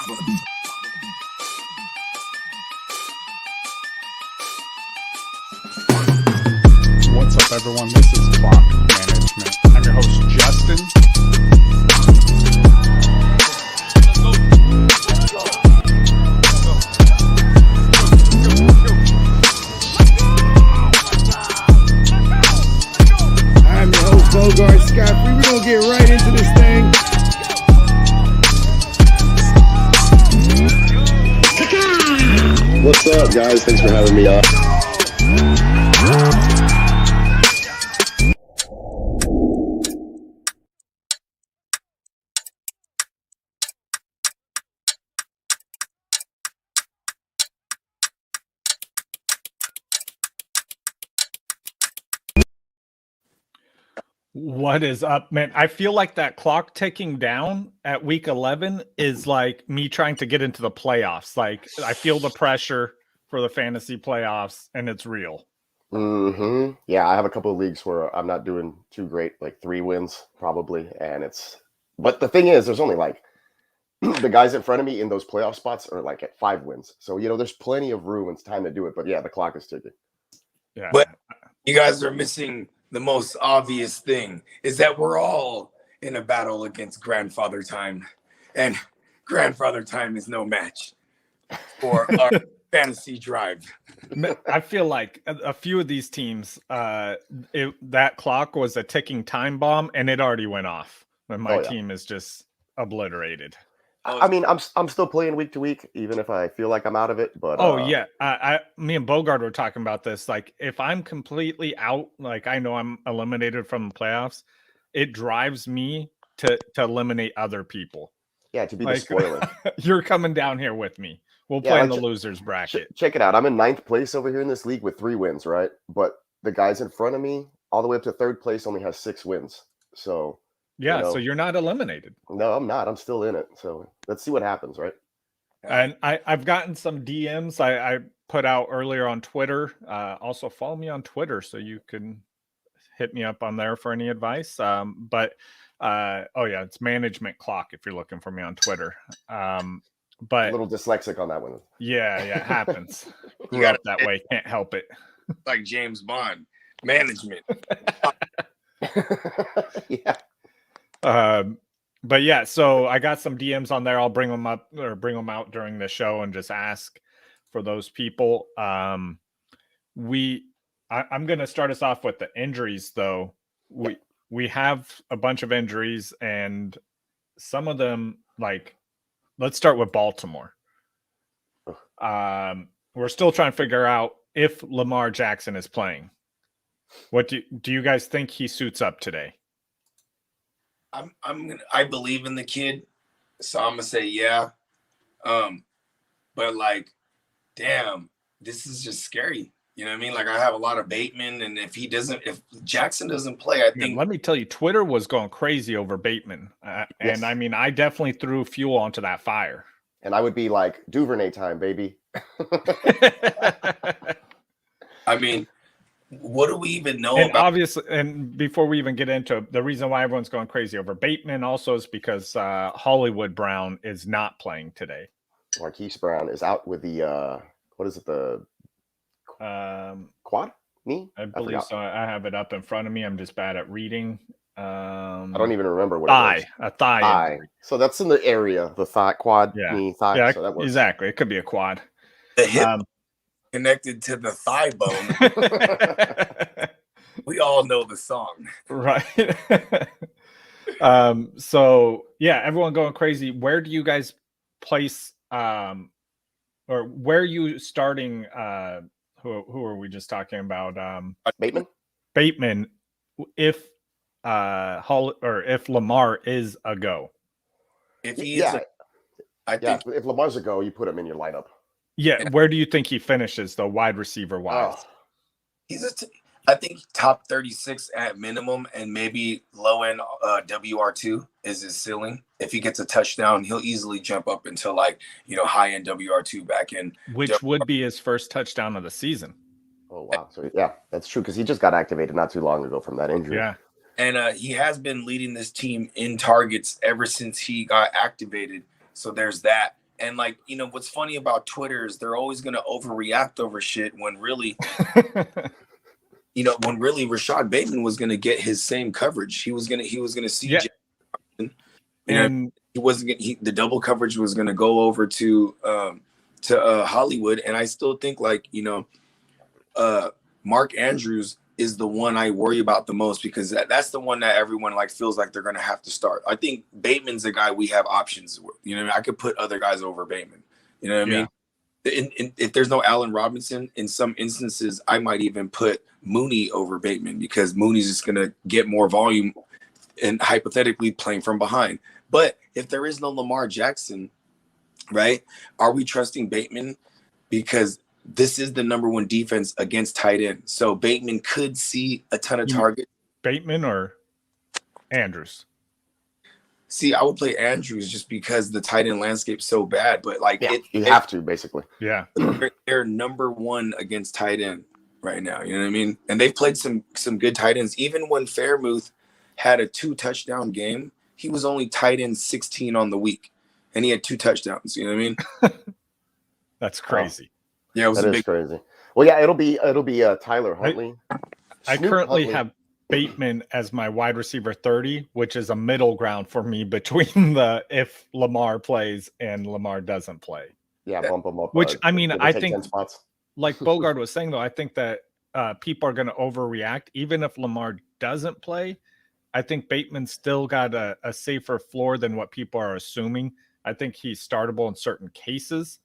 What's up, everyone? This is Clock Management. I'm your host, Justin. I'm your host, Bogart Scott. We're going to get right into this thing. What's up, guys? Thanks for having me on. What is up, man? I feel like that clock ticking down at week 11 is like me trying to get into the playoffs. Like, I feel the pressure for the fantasy playoffs, and it's real. Mm-hmm. Yeah, I have a couple of leagues where I'm not doing too great, like 3 wins probably, but the thing is, there's only like the guys in front of me in those playoff spots are like at 5 wins. So, there's plenty of room and it's time to do it. But yeah, the clock is ticking. Yeah. But you guys are missing the most obvious thing is that we're all in a battle against grandfather time, and grandfather time is no match for our fantasy drive. I feel like a few of these teams, that clock was a ticking time bomb, and it already went off when my team is just obliterated. I mean, I'm still playing week to week, even if I feel like I'm out of it. But me and Bogart were talking about this. Like, if I'm completely out, like I know I'm eliminated from the playoffs, it drives me to eliminate other people. Yeah, to be the spoiler. You're coming down here with me. We'll play in the losers bracket. Check it out. I'm in 9th place over here in this league with 3 wins, right? But the guys in front of me, all the way up to 3rd place, only has 6 wins. So. Yeah, so you're not eliminated. No, I'm not. I'm still in it. So let's see what happens, right? And I've gotten some DMs I put out earlier on Twitter. Also follow me on Twitter so you can hit me up on there for any advice. It's Management Clock if you're looking for me on Twitter. But a little dyslexic on that one. Yeah, it happens. Grew up that way. Can't help it. Like James Bond. Management. Yeah. But yeah, so I got some DMs on there. I'll bring them up or bring them out during the show and just ask for those people. I'm going to start us off with the injuries though. We have a bunch of injuries, and some of them, like, let's start with Baltimore. We're still trying to figure out if Lamar Jackson is playing. What do you guys think he suits up today? I believe in the kid, so I'm gonna say yeah. But like, damn, this is just scary. You know what I mean? Like, I have a lot of Bateman, and if Jackson doesn't play, I think. Let me tell you, Twitter was going crazy over Bateman, and I mean, I definitely threw fuel onto that fire. And I would be like, Duvernay time, baby. I mean, what do we even know and about? Obviously, and before we even get into it, the reason why everyone's going crazy over Bateman also is because Hollywood Brown is not playing today. Marquise Brown is out with the what is it, the quad knee? I believe so. I have it up in front of me. I'm just bad at reading. I don't even remember what thigh, it was. A thigh. So that's in the area, the thigh, quad, knee, thigh. Yeah, so that was... exactly. It could be a quad. The hip connected to the thigh bone. We all know the song, right? So yeah, everyone going crazy. Where do you guys place? Or where are you starting? Who are we just talking about? Bateman. If if Lamar is a go. If he is, I think if Lamar's a go, you put him in your lineup. Yeah, where do you think he finishes though, wide receiver wise? I think top 36 at minimum, and maybe low end WR2 is his ceiling. If he gets a touchdown, he'll easily jump up into high end WR2 back in. Which would be his first touchdown of the season. Oh wow! So yeah, that's true because he just got activated not too long ago from that injury. Yeah, and he has been leading this team in targets ever since he got activated. So there's that. And like, what's funny about Twitter is they're always going to overreact over shit when really, Rashad Bateman was going to get his same coverage. He was going to see, Yeah. and he wasn't. The double coverage was going to go over to Hollywood, and I still think like Mark Andrews is the one I worry about the most because that's the one that everyone like feels like they're going to have to start. I think Bateman's a guy we have options with. I could put other guys over Bateman. You know what I mean? If there's no Allen Robinson, in some instances, I might even put Mooney over Bateman because Mooney's just going to get more volume and hypothetically playing from behind. But if there is no Lamar Jackson, right, are we trusting Bateman? Because this is the number one defense against tight end. So Bateman could see a ton of targets. Bateman or Andrews? See, I would play Andrews just because the tight end landscape's so bad. But like, you have to basically. Yeah, they're number one against tight end right now. You know what I mean? And they've played some good tight ends. Even when Fairmouth had a 2-touchdown game, he was only tight end 16 on the week, and he had 2 touchdowns. You know what I mean? That's crazy. Yeah, it was That is crazy. Well, yeah, it'll be Tyler Hartley. I currently have Bateman as my wide receiver 30, which is a middle ground for me between the if Lamar plays and Lamar doesn't play. Yeah, bump him up. Which I mean, I think, 10 spots. like Bogard was saying, though, I think that people are going to overreact. Even if Lamar doesn't play, I think Bateman's still got a safer floor than what people are assuming. I think he's startable in certain cases.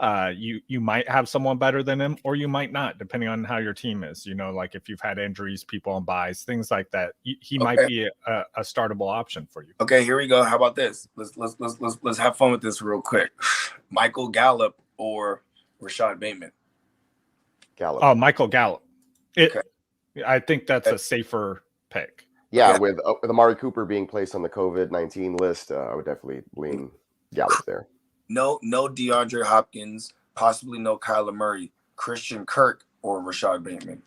You might have someone better than him, or you might not, depending on how your team is. Like if you've had injuries, people on buys, things like that. He might be a startable option for you. Okay, here we go. How about this? Let's have fun with this real quick. Michael Gallup or Rashad Bateman? Gallup. Oh, Michael Gallup. Okay. I think that's a safer pick. Yeah, with Amari Cooper being placed on the COVID-19 list, I would definitely lean Gallup there. No DeAndre Hopkins, possibly no Kyler Murray, Christian Kirk, or Rashad Bateman.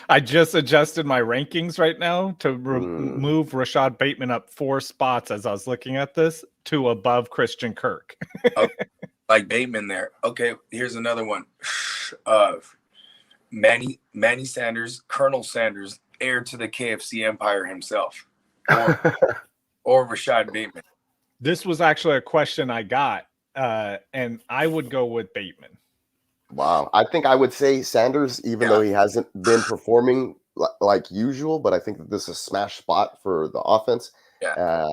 I just adjusted my rankings right now to move Rashad Bateman up 4 spots as I was looking at this to above Christian Kirk. Okay, like Bateman there. Okay, here's another one. Manny Sanders, Colonel Sanders, heir to the KFC empire himself, or Rashad Bateman. This was actually a question I got, and I would go with Bateman. Wow. I think I would say Sanders, even though he hasn't been performing like usual, but I think that this is a smash spot for the offense. Yeah.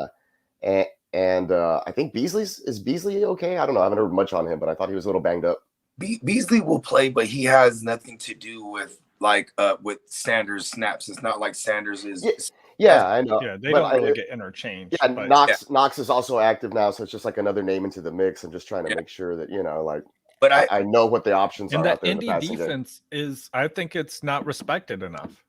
And I think is Beasley okay? I don't know. I haven't heard much on him, but I thought he was a little banged up. Beasley will play, but he has nothing to do with with Sanders snaps. It's not like Sanders is. Yeah, I know. Yeah, they don't really get interchanged. Yeah, but Knox is also active now, so it's just like another name into the mix. I'm just trying to make sure that But I know what the options are out there. And that Indy defense is, I think it's not respected enough.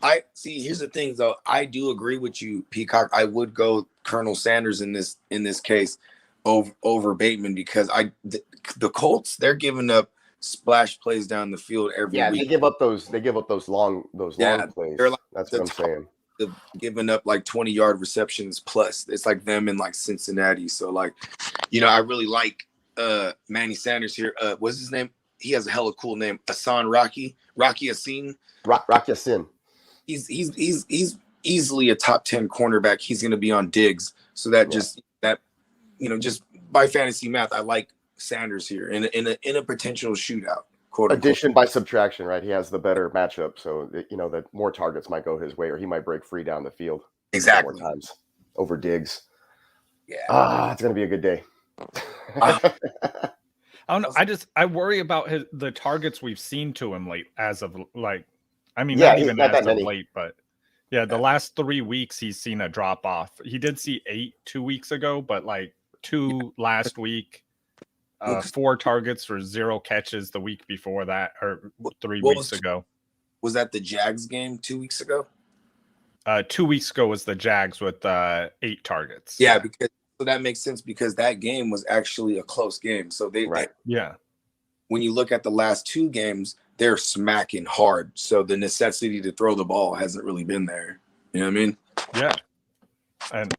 I see. Here's the thing, though. I do agree with you, Peacock. I would go Colonel Sanders in this case over Bateman because the Colts, they're giving up splash plays down the field every week. They give up those long plays. That's what I'm saying. They've given up like 20-yard receptions plus. It's like them in like Cincinnati. So like, I really like Manny Sanders here. What's his name? He has a hella cool name. Rocky Yassin. Rocky Yassin. He's easily a top 10 cornerback. He's going to be on Diggs. So just by fantasy math, I like Sanders here in a potential shootout. Addition by subtraction, right? He has the better matchup, so that more targets might go his way, or he might break free down the field. Exactly. More times over Diggs. Yeah. It's gonna be a good day. I don't know. I worry about the targets we've seen to him late, as of not even as of late, but the last 3 weeks he's seen a drop off. He did see 8 2 weeks ago, but 2 last week. 4 targets for 0 catches the week before that, or 3 weeks ago. Was that the Jags game 2 weeks ago? 2 weeks ago was the Jags with 8 targets. Yeah, so that makes sense because that game was actually a close game. So when you look at the last 2 games, they're smacking hard. So the necessity to throw the ball hasn't really been there. You know what I mean? Yeah. And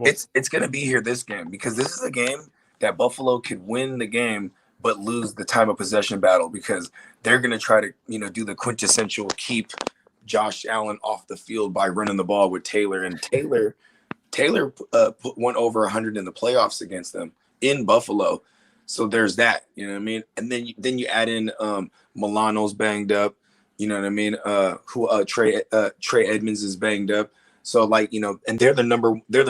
it's going to be here this game because this is a game that Buffalo could win the game but lose the time of possession battle because they're going to try to, do the quintessential keep Josh Allen off the field by running the ball with Taylor. And Taylor went over 100 in the playoffs against them in Buffalo. So there's that, you know what I mean? And then you add in Milano's banged up, you know what I mean? Trey Edmonds is banged up. So and they're the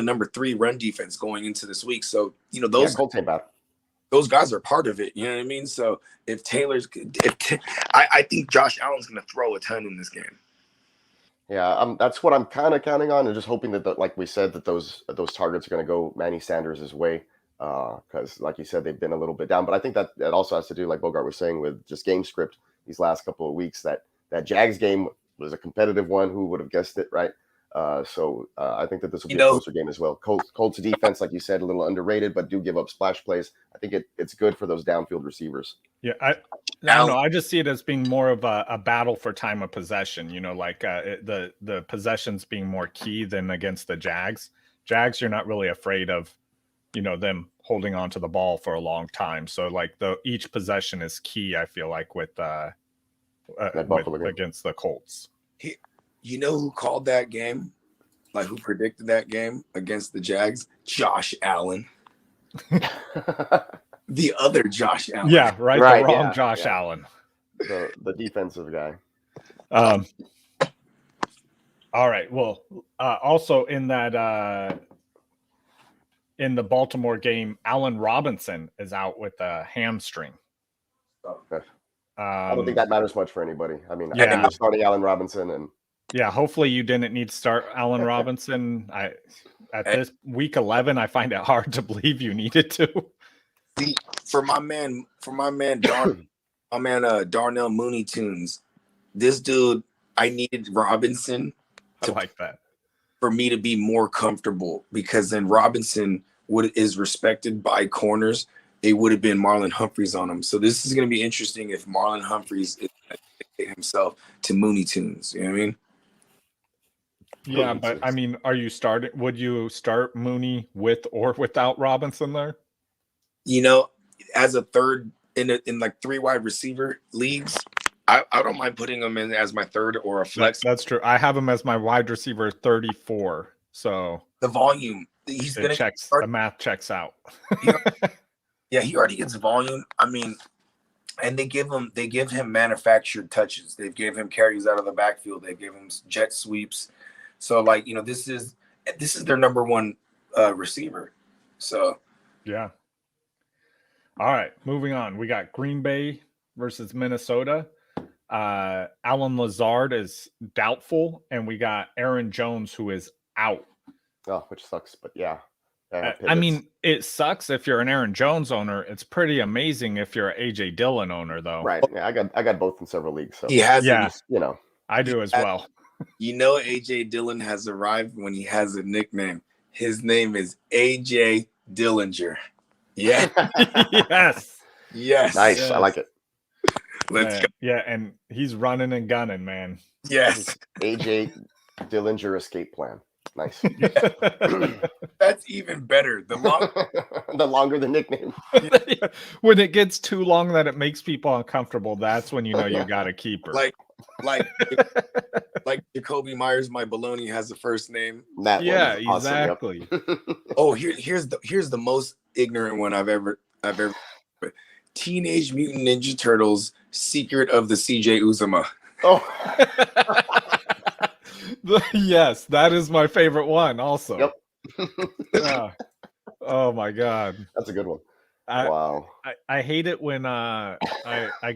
number 3 run defense going into this week. So, those guys are part of it, you know what I mean? So if I think Josh Allen's going to throw a ton in this game. Yeah, that's what I'm kind of counting on, and just hoping that, like we said, that those targets are going to go Manny Sanders' way, because, like you said, they've been a little bit down. But I think that also has to do, like Bogart was saying, with just game script these last couple of weeks. That Jags game was a competitive one. Who would have guessed it, right? So I think that this will be a closer game as well. Colts defense, like you said, a little underrated, but do give up splash plays. I think it's good for those downfield receivers. Yeah, I don't know. I just see it as being more of a battle for time of possession. The possessions being more key than against the Jags. Jags, you're not really afraid of, them holding on to the ball for a long time. So each possession is key. I feel like with against the Colts. You know who called that game? Who predicted that game against the Jags? Josh Allen. The other Josh Allen. Yeah, right. The wrong Josh Allen. The defensive guy. All right. Well, also in that in the Baltimore game, Allen Robinson is out with a hamstring. Okay. I don't think that matters much for anybody. I mean, I think you're starting Allen Robinson and. Yeah, hopefully you didn't need to start Allen Robinson. At this week 11, I find it hard to believe you needed to. See, for my man Darnell Mooney Tunes, this dude, I needed Robinson I like that. For me to be more comfortable, because then Robinson is respected by corners. It would have been Marlon Humphreys on him. So this is going to be interesting if Marlon Humphreys is himself to Mooney Tunes. You know what I mean? Yeah, but I mean, would you start Mooney with or without Robinson there? As a third in 3 wide receiver leagues, I don't mind putting him in as my third or a flex. That's true. I have him as my wide receiver 34. So the volume, the math checks out. He already gets volume. I mean, and they give him manufactured touches. They gave him carries out of the backfield. They gave him jet sweeps. So this is their number 1 receiver. So yeah. All right, moving on. We got Green Bay versus Minnesota. Alan Lazard is doubtful, and we got Aaron Jones, who is out. Oh, which sucks, but yeah. I mean, it sucks if you're an Aaron Jones owner. It's pretty amazing if you're an AJ Dillon owner, though. Right. Yeah, I got both in several leagues. So he has, I do as well. AJ Dillon has arrived when he has a nickname. His name is AJ Dillinger. Yeah. Yes. Nice. Yes. I like it. Let's go. Yeah, and he's running and gunning, man. Yes. AJ Dillinger escape plan. Nice. That's even better. The longer the nickname. When it gets too long that it makes people uncomfortable, that's when you know you got to keep her. Like Jacoby Myers, my baloney has a first name. Exactly. Oh, here's the most ignorant one I've ever. Teenage Mutant Ninja Turtles: Secret of the CJ Uzama. Oh. Yes, that is my favorite one also. Yep. Oh my God. That's a good one. Wow. I hate it when I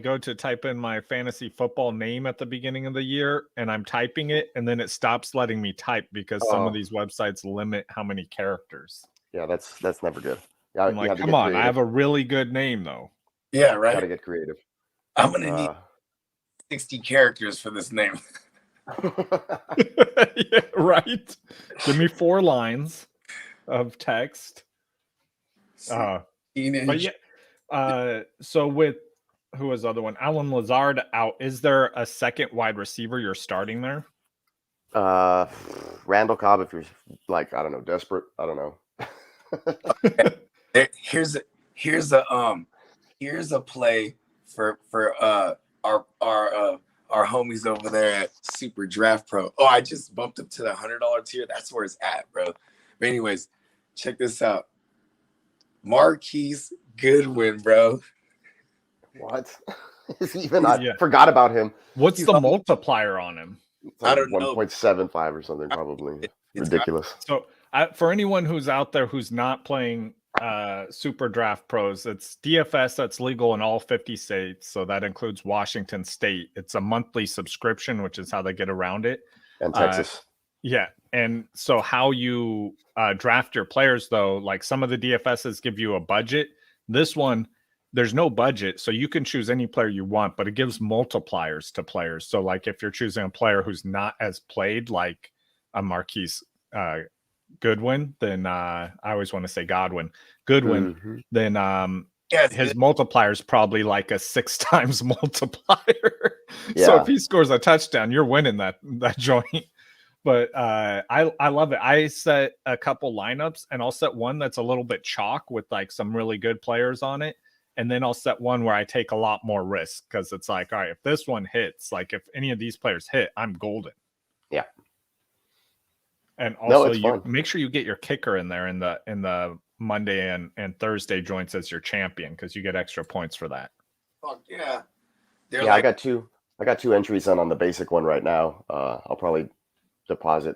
go to type in my fantasy football name at the beginning of the year and I'm typing it and then it stops letting me type because some of these websites limit how many characters. Yeah, that's never good. I'm like, come on, I have a really good name though. Yeah, right. Gotta get creative. I'm gonna need 60 characters for this name. Yeah, right. Give me 4 lines of text. But yeah, so with who was the other one? Alan Lazard out. Is there a second wide receiver you're starting there? Randall Cobb, if you're I don't know, desperate. I don't know. here's a play for our homies over there at Super Draft Pro. Oh, I just bumped up to the $100 tier. That's where it's at, bro. But anyways, check this out. Marquise Goodwin, bro. What? Is even? I forgot about him. What's the multiplier on him? It's like I don't know. 1.75 or something, probably. Ridiculous. So for anyone who's out there who's not playing Super Draft Pros, it's DFS that's legal in all 50 states. So that includes Washington State. It's a monthly subscription, which is how they get around it. And Texas. Yeah. And so how you draft your players, though, like some of the DFSs give you a budget. This one, there's no budget, so you can choose any player you want, but it gives multipliers to players. So like if you're choosing a player who's not as played, like a Marquise Goodwin, then I always want to say Goodwin, then his multiplier is probably like a 6 times multiplier. Yeah. So if he scores a touchdown, you're winning that joint. But I love it. I set a couple lineups, and I'll set one that's a little bit chalk with like some really good players on it. And then I'll set one where I take a lot more risk, because it's like, all right, if this one hits, like if any of these players hit, I'm golden. Yeah. And also you make sure you get your kicker in there in the Monday and Thursday joints as your champion, because you get extra points for that. Fuck yeah. I got two entries on the basic one right now. I'll probably deposit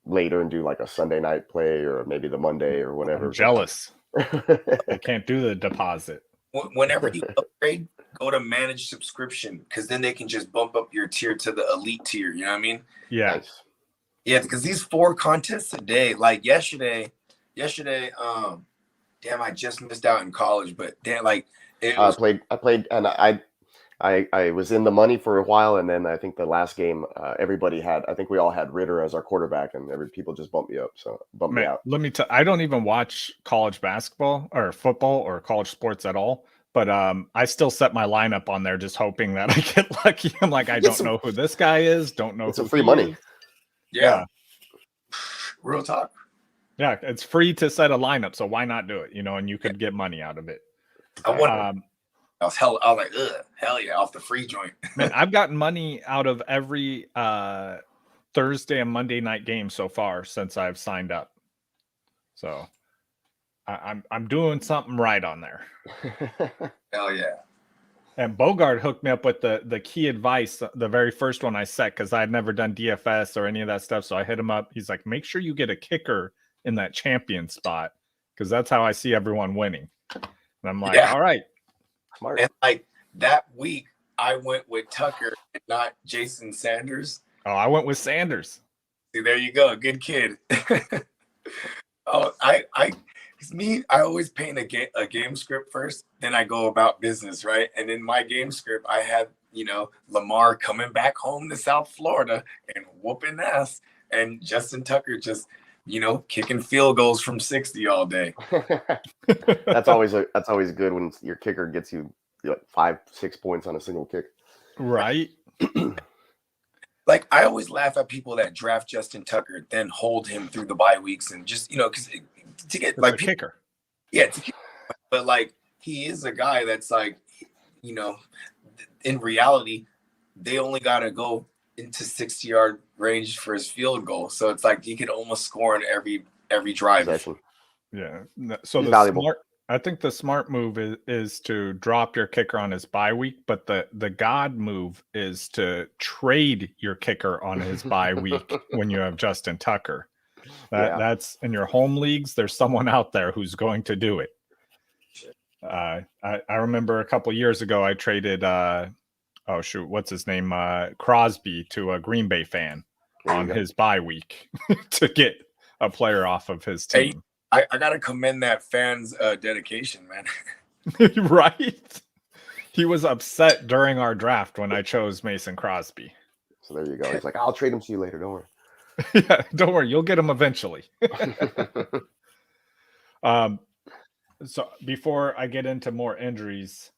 later and do like a Sunday night play, or maybe the Monday or whatever. I'm jealous. I can't do the deposit. Whenever you upgrade, go to manage subscription, because then they can just bump up your tier to the elite tier. You know what I mean? Yeah. Nice. Yeah, because these 4 contests a day, like yesterday, damn, I just missed out in college, but damn, like I played, and I was in the money for a while, and then I think the last game, I think we all had Ritter as our quarterback, and people just bumped me up, so bumped me out. Let me tell, I don't even watch college basketball or football or college sports at all, but I still set my lineup on there just hoping that I get lucky. I'm like, I don't know who this guy is, don't know it's who a free money. Yeah. Real talk. Yeah, it's free to set a lineup, so why not do it? And you could get money out of it. I was like, hell yeah, off the free joint. Man, I've gotten money out of every Thursday and Monday night game so far since I've signed up. So I'm doing something right on there. Hell yeah. And Bogart hooked me up with the key advice, the very first one I set, because I had never done DFS or any of that stuff. So I hit him up. He's like, make sure you get a kicker in that champion spot, because that's how I see everyone winning. And I'm like, all right. Smart. And like that week, I went with Tucker and not Jason Sanders. Oh, I went with Sanders. See, there you go. Good kid. I always paint a game script first, then I go about business, right? And in my game script, I had, Lamar coming back home to South Florida and whooping ass, and Justin Tucker just, kicking field goals from 60 all day. That's always good when your kicker gets you 5-6 points on a single kick. Right. Like, I always laugh at people that draft Justin Tucker, then hold him through the bye weeks, and just, because to get like kicker. Yeah, but like he is a guy that's like, in reality, they only got to go into 60-yard range for his field goal. So it's like he could almost score in every drive. Possession. Yeah. So I think the smart move is to drop your kicker on his bye week, but the God move is to trade your kicker on his bye week when you have Justin Tucker. That's in your home leagues. There's someone out there who's going to do it. I remember a couple years ago, I traded, what's his name? Crosby to a Green Bay fan on his bye week to get a player off of his team. Hey, I got to commend that fan's dedication, man. Right? He was upset during our draft when I chose Mason Crosby. So there you go. He's like, I'll trade him to you later. Don't worry. Yeah, don't worry. You'll get him eventually. So before I get into more injuries,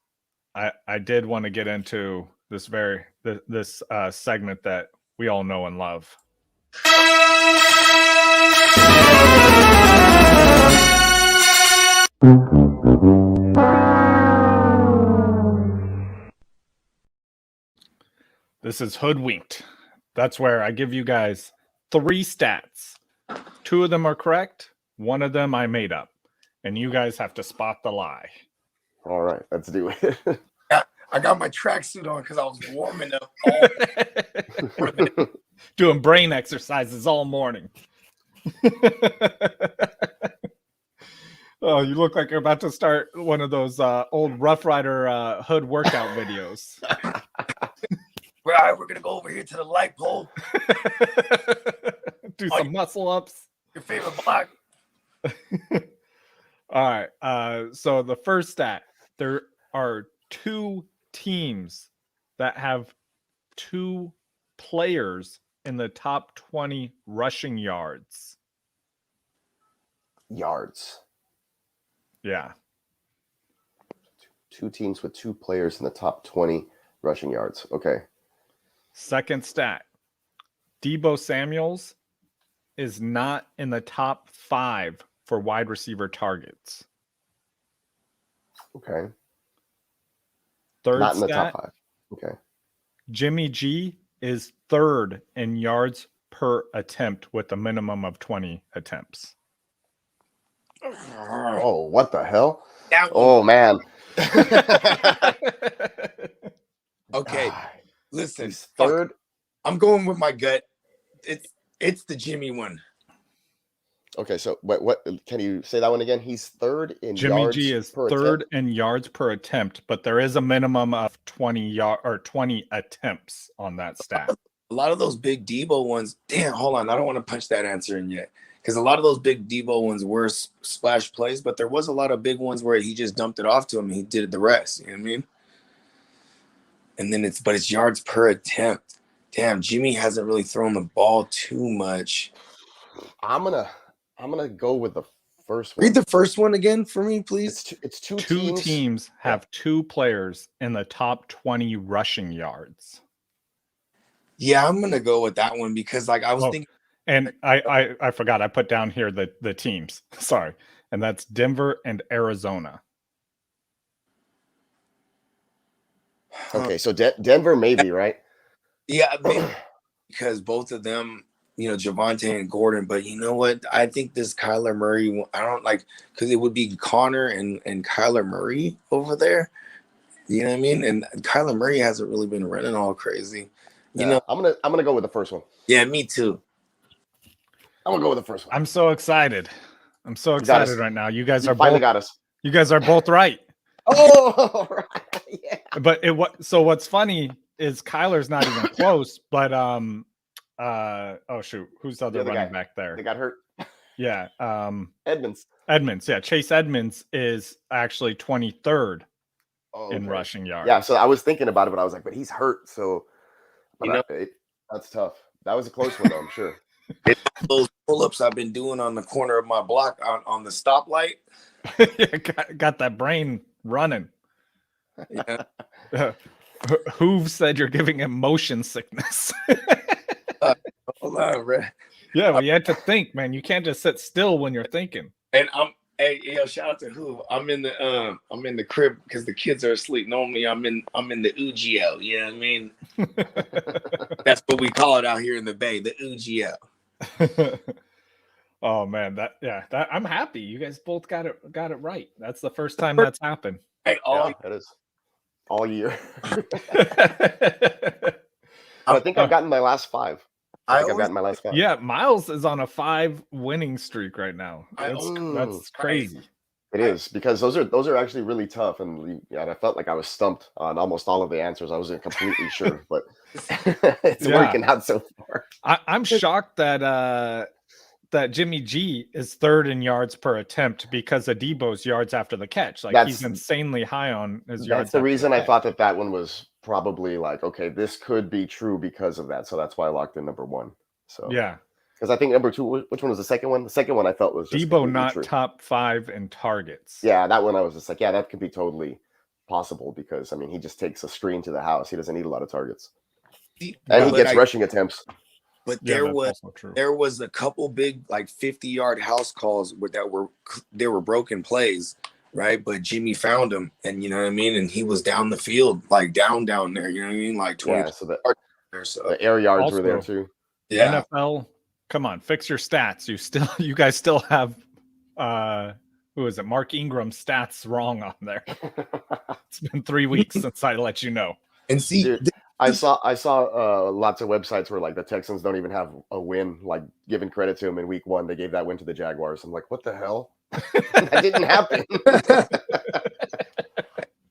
I did want to get into this segment that we all know and love. This is Hoodwinked. That's where I give you guys 3 stats. 2 of them are correct. 1 of them I made up. And you guys have to spot the lie. All right, let's do it. I got my tracksuit on because I was warming up. Doing brain exercises all morning. Oh, you look like you're about to start one of those old Rough Rider hood workout videos. All right, we're gonna go over here to the light pole. Do some muscle ups. Your favorite block. All right. So the first stat: there are 2 teams that have 2 players in the top 20 rushing yards. Yards. Yeah. 2 teams with 2 players in the top 20 rushing yards. Okay. Second stat: Deebo Samuels is not in the top 5 for wide receiver targets. Okay. Third Not in the stat: top 5. Okay. Jimmy G is 3rd in yards per attempt with a minimum of 20 attempts. Oh, what the hell? That one. Oh, man. Okay, listen. He's 3rd. I'm going with my gut. It's the Jimmy one. Okay, so what can you say that one again? He's 3rd in Jimmy yards G is per 3rd attempt? in yards per attempt, but there is a minimum of 20 attempts on that stat. A lot of those big Debo ones. Damn, hold on. I don't want to punch that answer in yet because a lot of those big Debo ones were splash plays, but there was a lot of big ones where he just dumped it off to him and he did the rest. You know what I mean? And then it's yards per attempt. Damn, Jimmy hasn't really thrown the ball too much. I'm gonna go with the first one. Read the first one again for me, please. It's two Teams have 2 players in the top 20 rushing yards. Yeah, I'm gonna go with that one because I was thinking. And I forgot I put down here the teams. Sorry, and that's Denver and Arizona. Okay, so Denver maybe, right? Yeah, maybe because both of them, Javonte and Gordon. But you know what? I think this Kyler Murray, I don't like because it would be Connor and Kyler Murray over there. You know what I mean? And Kyler Murray hasn't really been running all crazy. I'm gonna go with the first one. Yeah, me too. I'm gonna go with the first one. I'm so excited. I'm so excited right now. You guys are finally both got us. You guys are both right. Oh, right. Yeah. But so what's funny is Kyler's not even close. But oh shoot, who's the other running back there? They got hurt. Yeah, Edmonds. Yeah, Chase Edmonds is actually 23rd in rushing yards. Yeah, so I was thinking about it, but I was like, but he's hurt, so that's tough. That was a close one, though, I'm sure. Those pull-ups I've been doing on the corner of my block on the stoplight. Yeah, got that brain running. Yeah. Hoove said you're giving him motion sickness. Hold on, bro. Yeah, well, you had to think, man. You can't just sit still when you're thinking. And shout out to Hoove. I'm in the crib because the kids are asleep. Normally, I'm in the UGO. You know what I mean? That's what we call it out here in the Bay, the UGO. Oh man, I'm happy. You guys both got it right. That's the first time that's happened. It is all year. I think I've gotten my last 5. I've gotten my last 5. Yeah, Miles is on a 5 winning streak right now. That's crazy. It is because those are actually really tough, and I felt like I was stumped on almost all of the answers. I wasn't completely sure, but it's working out so far. I'm shocked that Jimmy G is 3rd in yards per attempt because of Deebo's yards after the catch. He's insanely high on his yards. That's the reason I thought that one was probably like, okay, this could be true because of that. So that's why I locked in number 1. So yeah. Because I think number 2, which one was the second one? The second one I felt was just Deebo not true. top 5 in targets. Yeah, that one I was just like, yeah, that could be totally possible because, I mean, he just takes a screen to the house. He doesn't need a lot of targets. And he gets rushing attempts. But there was a couple big 50-yard house calls that were broken plays right? But Jimmy found him, and you know what I mean. And he was down the field, like down there. You know what I mean? Like 20 Yeah, so the, yards there. So the air yards were there Also, too. yeah, NFL, come on, fix your stats. You guys still have who is it? Mark Ingram stats wrong on there. It's been 3 weeks since I let you know. and see, Dude, I saw lots of websites where like the Texans don't even have a win, like giving credit to them in week 1. They gave that win to the Jaguars. I'm like, what the hell? That didn't happen.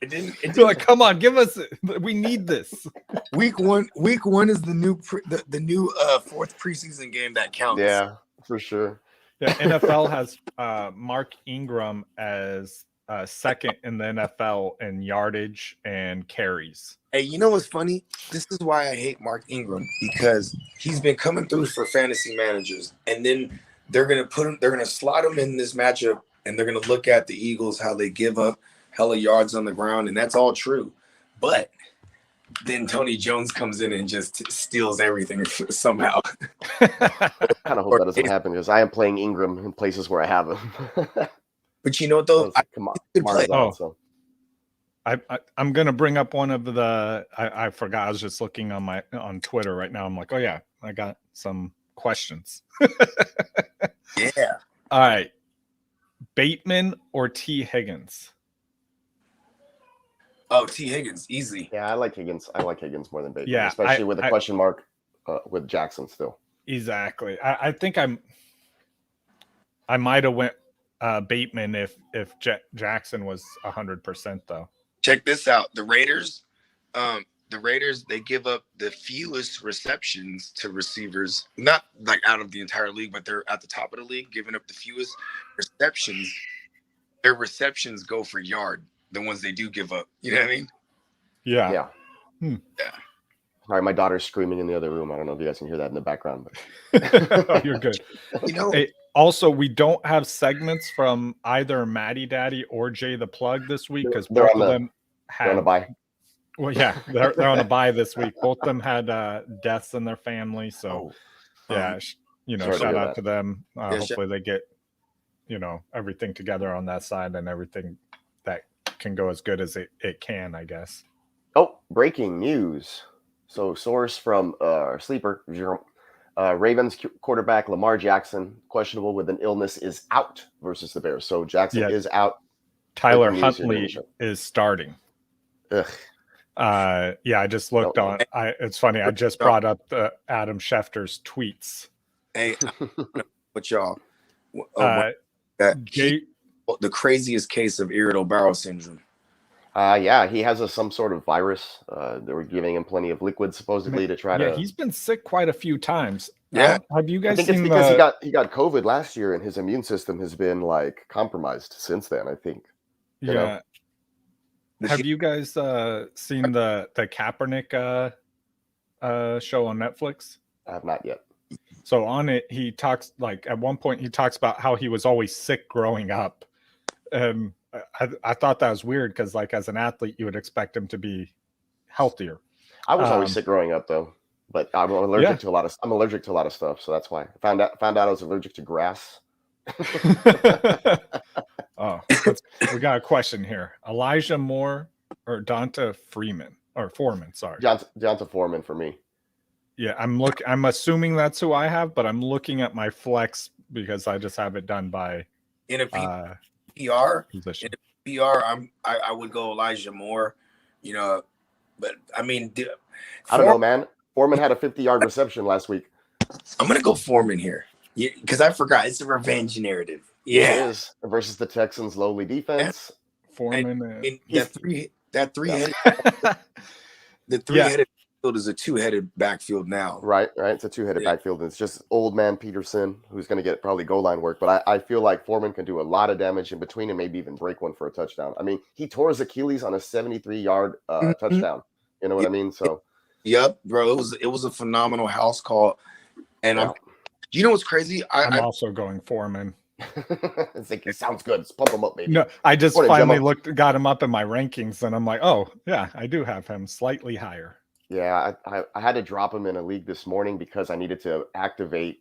it didn't. You're like, come on, give us. We need this. Week one is the new new 4th preseason game that counts. Yeah, for sure. Yeah, NFL has Mark Ingram as second in the NFL in yardage and carries. Hey, you know what's funny? This is why I hate Mark Ingram, because he's been coming through for fantasy managers, and then they're gonna slot him in this matchup, and they're gonna look at the Eagles, how they give up hella yards on the ground, and that's all true. But then Tony Jones comes in and just steals everything somehow. I kind of hope that doesn't happen because I am playing Ingram in places where I have him. But you know what though? Come on, could play. Kamara's out, so. I'm gonna bring up one of the. I forgot. I was just looking on Twitter right now. I'm like, oh yeah, I got some questions. Yeah. All right, Bateman or T. Higgins? Oh, T. Higgins, easy. Yeah, I like Higgins. I like Higgins more than Bateman, Yeah, especially with a question mark with Jackson still. Exactly. I think I might have went Bateman if Jackson was 100% though. Check this out. The Raiders, they give up the fewest receptions to receivers, not like out of the entire league, but they're at the top of the league, giving up the fewest receptions. Their receptions go for yard, the ones they do give up. You know what I mean? Yeah. Yeah. Hmm. Yeah. All right, my daughter's screaming in the other room. I don't know if you guys can hear that in the background, but You're good. You know, Hey, also, we don't have segments from either Maddie Daddy or Jay the Plug this week because They're both on of the- them they're on had. a bye. Well, yeah, they're on a bye this week. Both of them had deaths in their family, so yeah, Sorry to shout hear out that. to them. Yeah, Hopefully, they get everything together on that side and everything that can go as good as it can, I guess. Oh, breaking news. So, source from Sleeper, Ravens quarterback Lamar Jackson, questionable with an illness, is out versus the Bears. So, Jackson Yeah. is out. Tyler Breaking news here, Huntley Nisha. is starting. Ugh. Yeah, I just looked on. It's funny. I just brought up Adam Schefter's tweets. hey, what y'all? Jay, The craziest case of irritable bowel syndrome. Yeah, he has some sort of virus. They were giving him plenty of liquid supposedly to try to. yeah, he's been sick quite a few times. Yeah. Have you I guys think it's seen because he got COVID last year, and his immune system has been like compromised since then. I think. You know? Have you guys seen the Kaepernick show on Netflix? I have not yet. So on it, he talks at one point he talks about how he was always sick growing up. I thought that was weird because as an athlete, you would expect him to be healthier. I was always sick growing up though, but I'm allergic to a lot of. I'm allergic to a lot of stuff, so that's why I found out I was allergic to grass. Oh, we got a question here. Elijah Moore or Donta Foreman, sorry. Jonta Foreman for me. Yeah, I'm assuming that's who I have, but I'm looking at my flex because I just have it done by In a PR, position. I would go Elijah Moore, but I mean, I don't know, man. Foreman had a 50-yard reception last week. I'm gonna go Foreman here because I forgot it's a revenge narrative. It Yeah, is versus the Texans' lowly defense. Foreman. that three-headed backfield is a two-headed backfield now. Right. It's a two-headed backfield, and it's just old man Peterson who's going to get probably goal line work. But I feel like Foreman can do a lot of damage in between and maybe even break one for a touchdown. I mean, he tore his Achilles on a 73-yard touchdown. You know what I mean? So. Yep, bro. It was a phenomenal house call, and you know what's crazy? I'm also going Foreman. It's like, it sounds good. Let's pump him up, baby. No, I just Morning, finally Gemma. got him up in my rankings, and I'm like, oh yeah, I do have him slightly higher. Yeah, I had to drop him in a league this morning because I needed to activate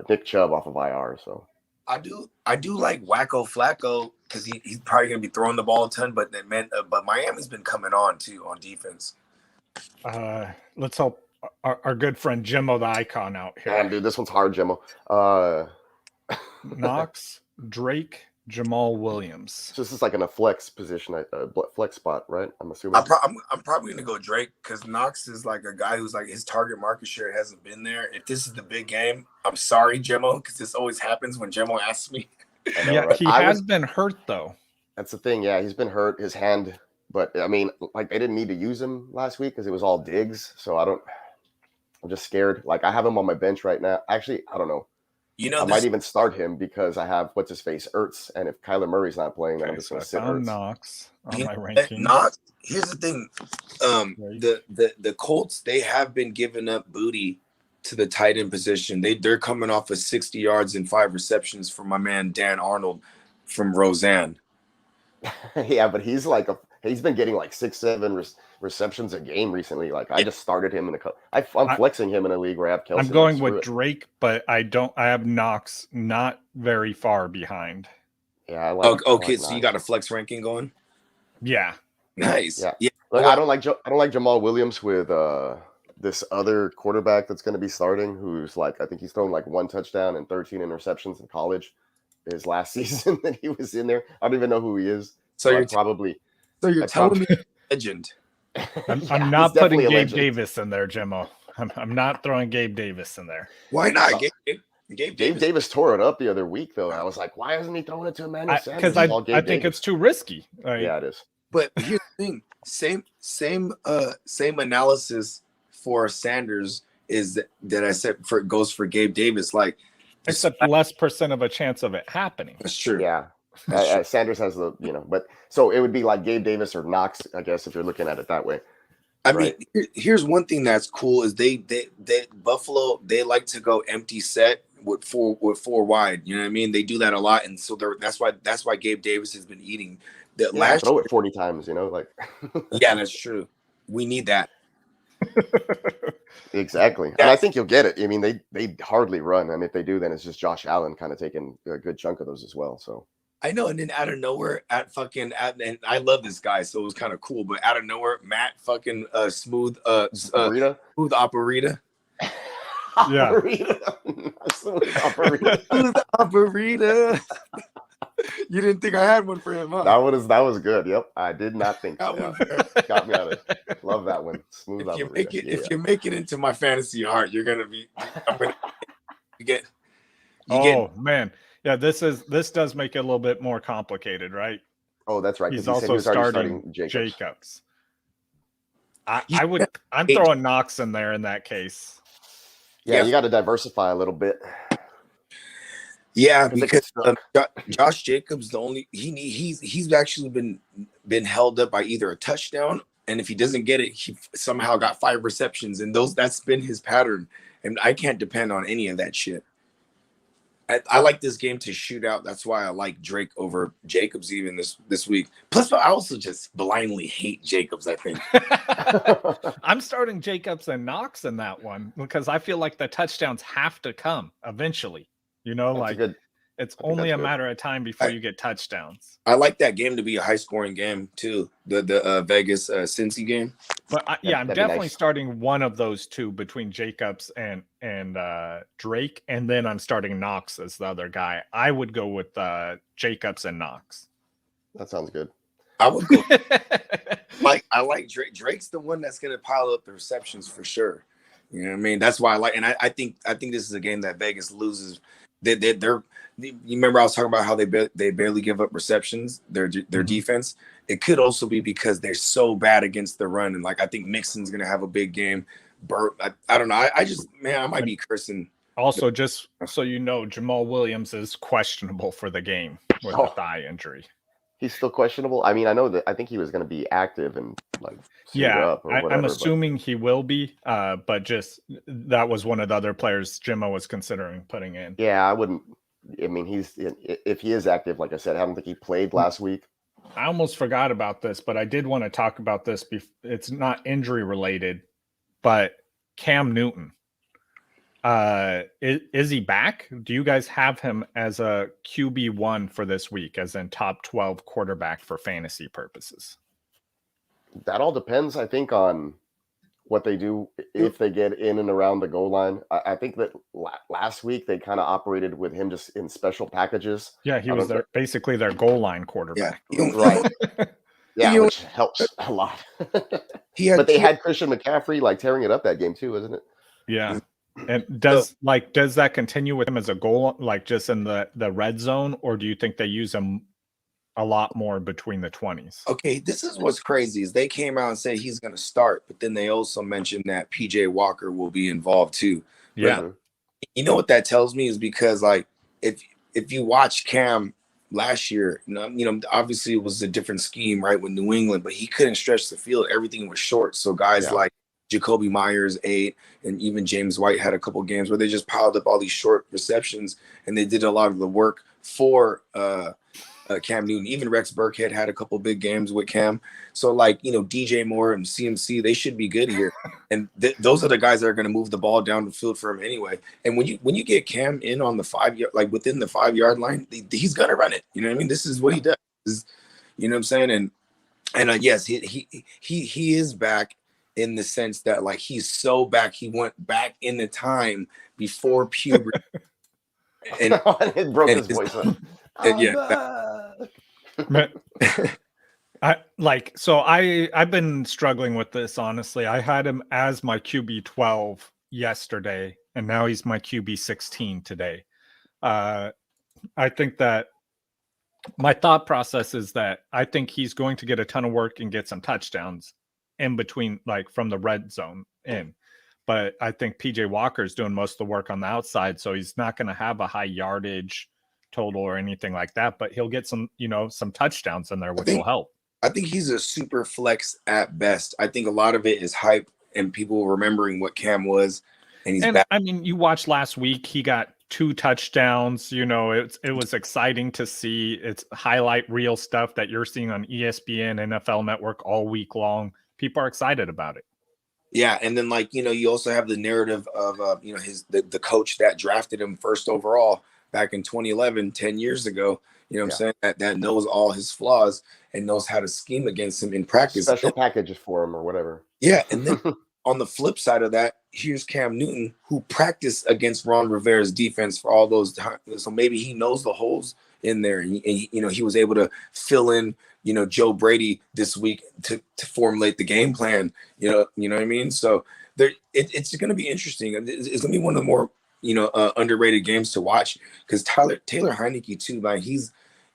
Nick Chubb off of IR. So I do like Wacko Flacco because he's probably going to be throwing the ball a ton. But but Miami's been coming on too on defense. Let's hope our good friend Jimmo the Icon out here. Damn, dude, this one's hard, Jimmo. Knox, Drake, Jamal Williams. So this is like in a flex position, flex spot, right? I'm assuming. I'm probably going to go Drake because Knox is like a guy who's like his target market share hasn't been there. If this is the big game, I'm sorry, Jimmo, because this always happens when Jimmo asks me. I know, Yeah, right? he has been hurt though. That's the thing. Yeah, he's been hurt. His hand, but I mean, like they didn't need to use him last week because it was all Diggs. So I'm just scared. Like I have him on my bench right now. Actually, I don't know. I might even start him because I have what's his face Ertz, and if Kyler Murray's not playing, then I'm just going to sit Ertz. Knox on my ranking. Knox. Here's the thing, the Colts, they have been giving up booty to the tight end position. They're coming off of 60 yards and 5 receptions from my man Dan Arnold from Roseanne. Yeah, but he's been getting like 6-7 receptions a game recently. Like I just started him in I'm flexing him in a league where I have Kelsey. I'm going with Drake, but I have Knox not very far behind. Yeah, I like. Okay, I like so you got a flex ranking going? Yeah, nice. Yeah. Look, I don't like Jamal Williams with this other quarterback that's going to be starting, who's like I think he's thrown like 1 touchdown and 13 interceptions in college. His last season that he was in there, I don't even know who he is. So you're telling me legend. I'm not putting Gabe Davis in there, Jimmo. I'm not throwing Gabe Davis in there. Why not? Gabe Davis tore it up the other week, though. I was like, why isn't he throwing it to Manny Sanders? Because I think it's too risky. Yeah, it is. But here's the thing: same analysis for Sanders is that I said goes for Gabe Davis. Like, except less percent of a chance of it happening. That's true. Yeah. Sanders has but so it would be like Gabe Davis or Knox, I guess, if you're looking at it that way. I mean, here's one thing that's cool is they Buffalo, they like to go empty set with four wide. You know what I mean? They do that a lot, and so that's why Gabe Davis has been eating that last. Throw it 40 times, like. Yeah, that's true. We need that. Exactly, and I think you'll get it. I mean, they hardly run, and if they do, then it's just Josh Allen kind of taking a good chunk of those as well. So. I know, and then out of nowhere, and I love this guy, so it was kind of cool. But out of nowhere, Matt fucking smooth operator. Yeah, smooth operator. You didn't think I had one for him, huh? That was good. Yep, I did not think so. Got me on it. Love that one. Smooth operator. If you make it into my fantasy heart, you're gonna be. Man. Yeah, this does make it a little bit more complicated, right? Oh, that's right. He's also starting Jacobs. I'm throwing Knox in there in that case. Yeah, you got to diversify a little bit. Yeah, because Josh Jacobs, he's actually been held up by either a touchdown, and if he doesn't get it, he somehow got 5 receptions, and that's been his pattern, and I can't depend on any of that shit. I like this game to shoot out. That's why I like Drake over Jacobs even this week. Plus, I also just blindly hate Jacobs, I think. I'm starting Jacobs and Knox in that one because I feel like the touchdowns have to come eventually. It's only a matter of time before you get touchdowns. I like that game to be a high-scoring game, too, the Vegas Cincy game. But, I'm definitely starting one of those two between Jacobs and Drake, and then I'm starting Knox as the other guy. I would go with Jacobs and Knox. That sounds good. I would go. I like Drake. Drake's the one that's going to pile up the receptions for sure. You know what I mean? That's why I like, and I think this is a game that Vegas loses. You remember I was talking about how they barely give up receptions, their defense. It could also be because they're so bad against the run, and I think Mixon's gonna have a big game. Burt, I don't know. I might be cursing. Also, just so you know, Jamal Williams is questionable for the game with a thigh injury. He's still questionable. I mean, I think he was going to be active and up or whatever, I'm assuming he will be. But just that was one of the other players Jimmo was considering putting in. Yeah, I wouldn't. I mean, if he is active, like I said, I don't think he played last week. I almost forgot about this, but I did want to talk about this. It's not injury related, but Cam Newton. Is he back? Do you guys have him as a QB1 for this week, as in top 12 quarterback for fantasy purposes? That all depends, I think, on what they do if they get in and around the goal line. I think that last week they kind of operated with him just in special packages. Yeah, he was basically their goal line quarterback. Yeah. Right. Yeah, which helps a lot. But they had Christian McCaffrey like tearing it up that game too, isn't it? Yeah. And does that continue with him as a goal, like just in the red zone, or do you think they use him a lot more between the 20s? Okay, this is what's crazy is they came out and said he's going to start, but then they also mentioned that PJ Walker will be involved too. Yeah. But you know what that tells me is because like if you watch Cam last year, obviously it was a different scheme, right, with New England, but he couldn't stretch the field. Everything was short. So guys like Jacoby Myers 8, and even James White had a couple games where they just piled up all these short receptions, and they did a lot of the work for Cam Newton. Even Rex Burkhead had a couple big games with Cam. So DJ Moore and CMC, they should be good here. And those are the guys that are going to move the ball down the field for him anyway. And when you get Cam in on the 5 yard, like within the 5 yard line, he's going to run it. You know what I mean? This is what he does. You know what I'm saying? And yes, he is back in the sense that like he's so back. He went back in the time before puberty. And it broke his voice up. I've been struggling with this, honestly. I had him as my QB 12 yesterday, and now he's my QB 16 today. I think that my thought process is that I think he's going to get a ton of work and get some touchdowns in between, like from the red zone in. But I think PJ Walker is doing most of the work on the outside, so he's not going to have a high yardage total or anything like that, but he'll get some touchdowns in there, which will help. I think he's a super flex at best. I think a lot of it is hype and people remembering what Cam was. And back. I mean, you watched last week, he got 2 touchdowns. It was exciting to see. It's highlight reel stuff that you're seeing on ESPN, NFL Network all week long. People are excited about it. Yeah, and then you also have the narrative of the coach that drafted him first overall back in 2011, 10 years ago, I'm saying, that knows all his flaws and knows how to scheme against him in practice. Special packages for him or whatever. Yeah, and then on the flip side of that, here's Cam Newton, who practiced against Ron Rivera's defense for all those times. So maybe he knows the holes in there. And he was able to fill in, Joe Brady this week to formulate the game plan. You know what I mean? So it's going to be interesting. It's going to be one of the more underrated games to watch, because Taylor Heineke too, man,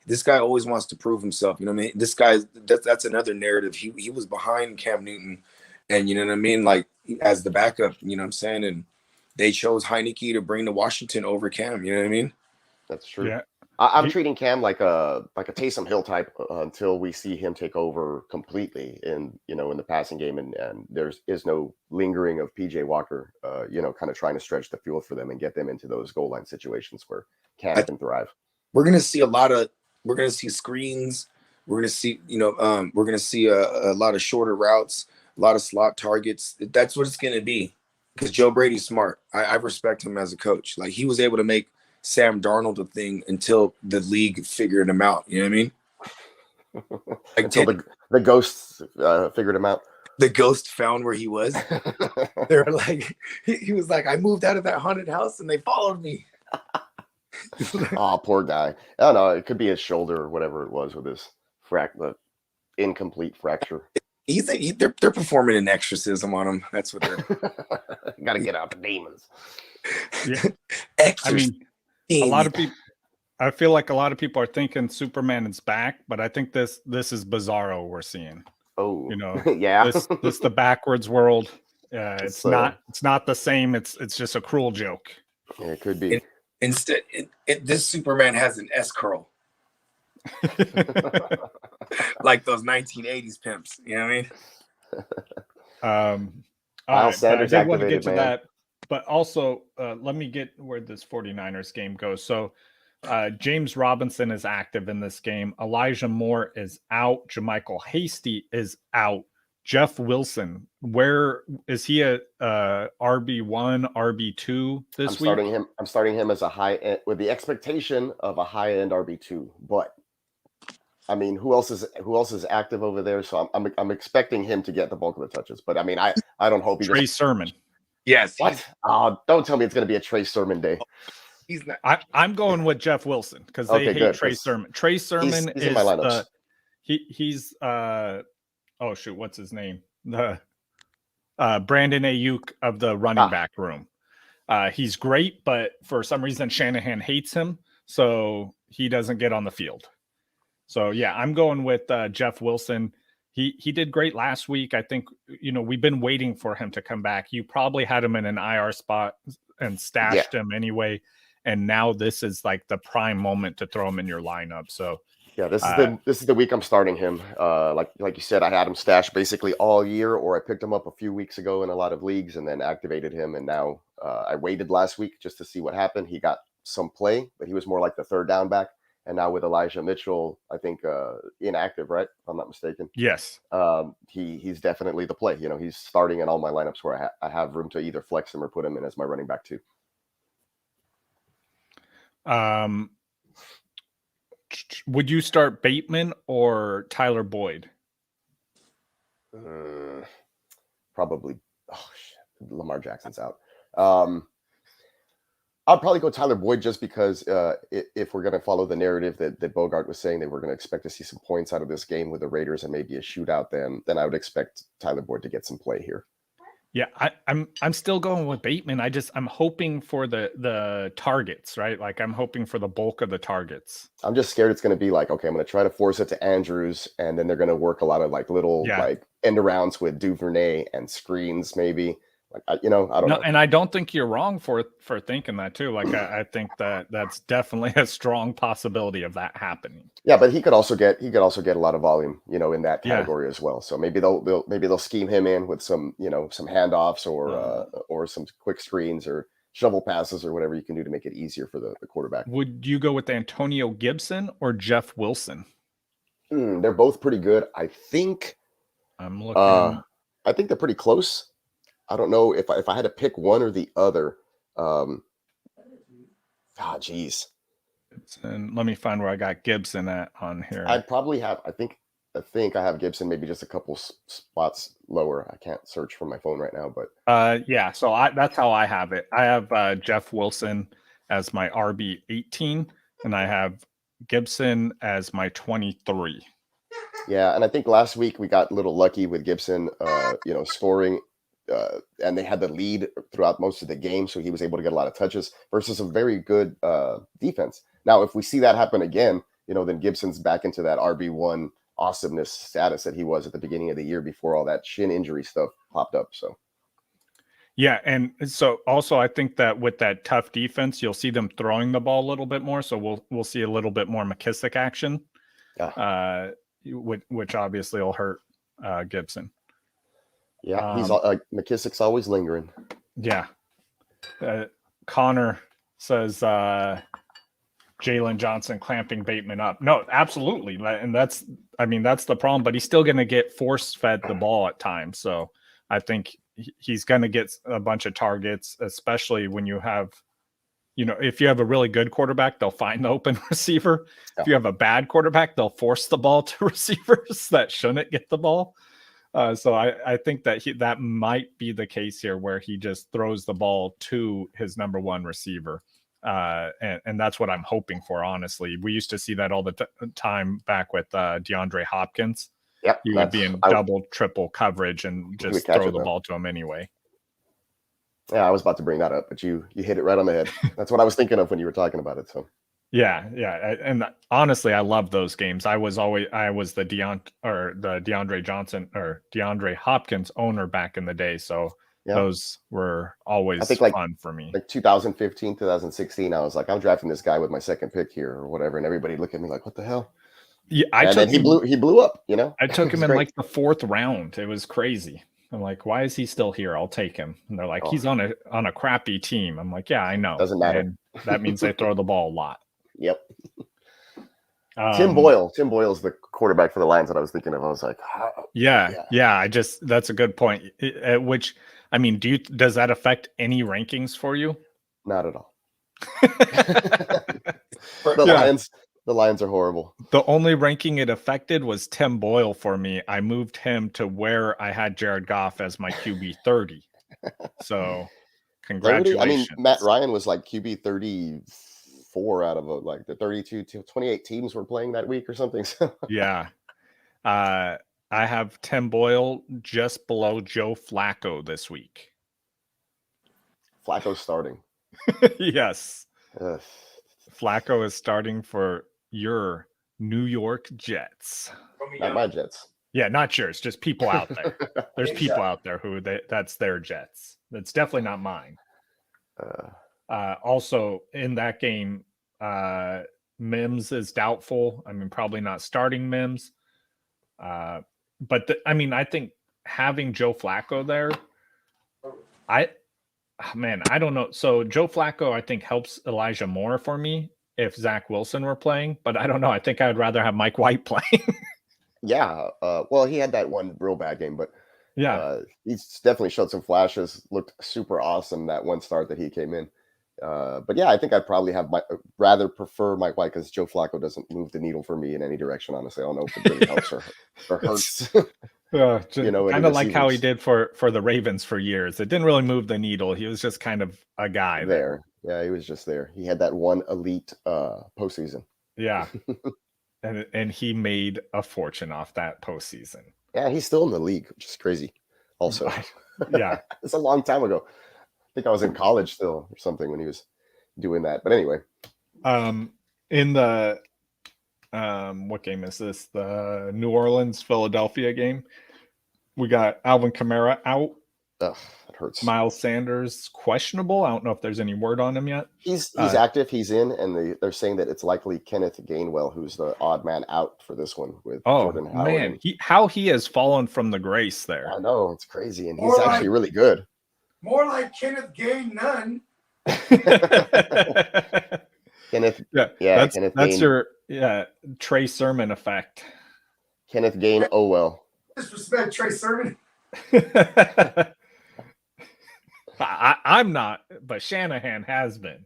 this guy always wants to prove himself. You know what I mean? This guy, that's another narrative. He was behind Cam Newton, and you know what I mean, like as the backup. You know what I'm saying? And they chose Heineke to bring to Washington over Cam. You know what I mean? That's true. Yeah. I'm treating Cam like a Taysom Hill type until we see him take over completely in the passing game, and there is no lingering of PJ Walker, kind of trying to stretch the field for them and get them into those goal line situations where Cam can thrive. We're gonna see screens. We're gonna see a lot of shorter routes, a lot of slot targets. That's what it's gonna be, because Joe Brady's smart. I respect him as a coach. Like, he was able to make Sam Darnold a thing until the league figured him out. You know what I mean? Like, until the ghosts figured him out. The ghost found where he was. They were like, he was like, I moved out of that haunted house and they followed me. Oh, poor guy. I don't know. It could be his shoulder or whatever it was with his the incomplete fracture. They're performing an exorcism on him. That's what they're. Got to get out the demons. Yeah. I mean, a lot of people. I feel like a lot of people are thinking Superman is back, but I think this is Bizarro we're seeing. Oh, yeah. This the backwards world. It's not the same. It's just a cruel joke. Yeah, it could be. Instead, this Superman has an S curl, like those 1980s pimps. You know what I mean? Miles Sanders I want to get activated, to man. that, but also let me get where this 49ers game goes. So James Robinson is active in this game. Elijah Moore is out. JaMychal Hasty is out. Jeff Wilson, where is he a RB1, RB2 this week? I'm starting him as a high end with the expectation of a high end RB2. But I mean, who else is active over there? So I'm expecting him to get the bulk of the touches. But I mean, I don't hope he Trey Sermon. Yes. What? Don't tell me it's going to be a Trey Sermon day. He's not. I'm going with Jeff Wilson because they hate Trey Sermon. Trey Sermon he's in my lineups. He's oh shoot, what's his name? The Brandon Ayuk of the running back room. He's great, but for some reason Shanahan hates him, so he doesn't get on the field. So yeah, I'm going with Jeff Wilson. He did great last week. I think we've been waiting for him to come back. You probably had him in an IR spot and stashed him anyway, and now this is like the prime moment to throw him in your lineup. So. Yeah, this is the week I'm starting him. Like you said, I had him stashed basically all year, or I picked him up a few weeks ago in a lot of leagues and then activated him. And now I waited last week just to see what happened. He got some play, but he was more like the third down back. And now with Elijah Mitchell, I think inactive, right? If I'm not mistaken. Yes. He's definitely the play. He's starting in all my lineups where I have room to either flex him or put him in as my running back too. Would you start Bateman or Tyler Boyd? Probably. Oh shit, Lamar Jackson's out. I'll probably go Tyler Boyd just because if we're going to follow the narrative that Bogart was saying, that we're going to expect to see some points out of this game with the Raiders and maybe a shootout, then I would expect Tyler Boyd to get some play here. Yeah, I'm still going with Bateman. I'm hoping for the targets, right? Like I'm hoping for the bulk of the targets. I'm just scared it's going to be like, okay, I'm going to try to force it to Andrews, and then they're going to work a lot of like little like end arounds with Duvernay and screens maybe. Like I don't know. And I don't think you're wrong for thinking that too. Like I think that's definitely a strong possibility of that happening. Yeah, but he could also get a lot of volume, in that category as well. So maybe they'll scheme him in with some some handoffs or some quick screens or shovel passes or whatever you can do to make it easier for the quarterback. Would you go with Antonio Gibson or Jeff Wilson? They're both pretty good. I think I'm looking. I think they're pretty close. I don't know if I had to pick one or the other. Geez. And let me find where I got Gibson at on here. I'd probably have. I think I have Gibson maybe just a couple spots lower. I can't search from my phone right now, but yeah. So that's how I have it. I have Jeff Wilson as my RB 18, and I have Gibson as my 23. Yeah, and I think last week we got a little lucky with Gibson, scoring. And they had the lead throughout most of the game, so he was able to get a lot of touches versus a very good defense. Now, if we see that happen again, then Gibson's back into that RB1 awesomeness status that he was at the beginning of the year before all that shin injury stuff popped up. So, yeah, and so also I think that with that tough defense, you'll see them throwing the ball a little bit more. So we'll see a little bit more McKissick action, which obviously will hurt Gibson. Yeah, he's McKissick's always lingering. Yeah. Connor says Jalen Johnson clamping Bateman up. No, absolutely. And that's the problem, but he's still going to get force-fed the ball at times. So I think he's going to get a bunch of targets, especially when you have, if you have a really good quarterback, they'll find the open receiver. Yeah. If you have a bad quarterback, they'll force the ball to receivers that shouldn't get the ball. So I think that that might be the case here where he just throws the ball to his number one receiver. And that's what I'm hoping for, honestly. We used to see that all the time back with DeAndre Hopkins. Yep, he would be in double, triple coverage and just throw the ball to him anyway. Yeah, I was about to bring that up, but you hit it right on the head. That's what I was thinking of when you were talking about it. So. Yeah. And honestly, I love those games. I was the DeAndre Johnson or DeAndre Hopkins owner back in the day. So those were always fun for me. Like 2015, 2016, I was like, I'm drafting this guy with my second pick here or whatever. And everybody looked at me like, what the hell? Yeah, he blew up, I took him in like the fourth round. It was crazy. I'm like, why is he still here? I'll take him. And they're like, he's on a crappy team. I'm like, yeah, I know. Doesn't matter. And that means they throw the ball a lot. Yep. Tim Boyle. Tim Boyle's the quarterback for the Lions that I was thinking of. I was like, Yeah. That's a good point. Which, I mean, does that affect any rankings for you? Not at all. Yeah. The Lions are horrible. The only ranking it affected was Tim Boyle for me. I moved him to where I had Jared Goff as my QB 30. So, 30? congratulations. I mean, Matt Ryan was like QB 34 out of like the 28 teams were playing that week or something. So. Yeah. I have Tim Boyle just below Joe Flacco this week. Flacco's starting. Yes. Ugh. Flacco is starting for your New York Jets. Not my Jets. Yeah, not yours. Just people out there. There's people out there who that's their Jets. That's definitely not mine. Also, in that game, Mims is doubtful. I mean, probably not starting Mims. But I think having Joe Flacco there, I don't know. So Joe Flacco, I think, helps Elijah Moore for me if Zach Wilson were playing, but I don't know. I think I'd rather have Mike White playing. Yeah. Well, he had that one real bad game, but yeah, he's definitely showed some flashes. Looked super awesome that one start that he came in. But yeah, I think I'd probably rather prefer Mike White because Joe Flacco doesn't move the needle for me in any direction. Honestly, I don't know if it really helps or hurts. Kind of like how he did for the Ravens for years. It didn't really move the needle. He was just kind of a guy there. Yeah, he was just there. He had that one elite postseason. Yeah, and he made a fortune off that postseason. Yeah, he's still in the league, which is crazy. Also, yeah, it's a long time ago. I think I was in college still or something when he was doing that. But anyway, in the what game is this? The New Orleans Philadelphia game. We got Alvin Kamara out. Ugh, that hurts. Miles Sanders questionable. I don't know if there's any word on him yet. He's active. He's in, and they're saying that it's likely Kenneth Gainwell, who's the odd man out for this one with Jordan Howard. Man, he has fallen from the grace there. I know, it's crazy, and he's actually really good. More like Kenneth Gain none. Kenneth, that's your Trey Sermon effect. Kenneth Gain. Oh well. Disrespect Trey Sermon. I'm not, but Shanahan has been.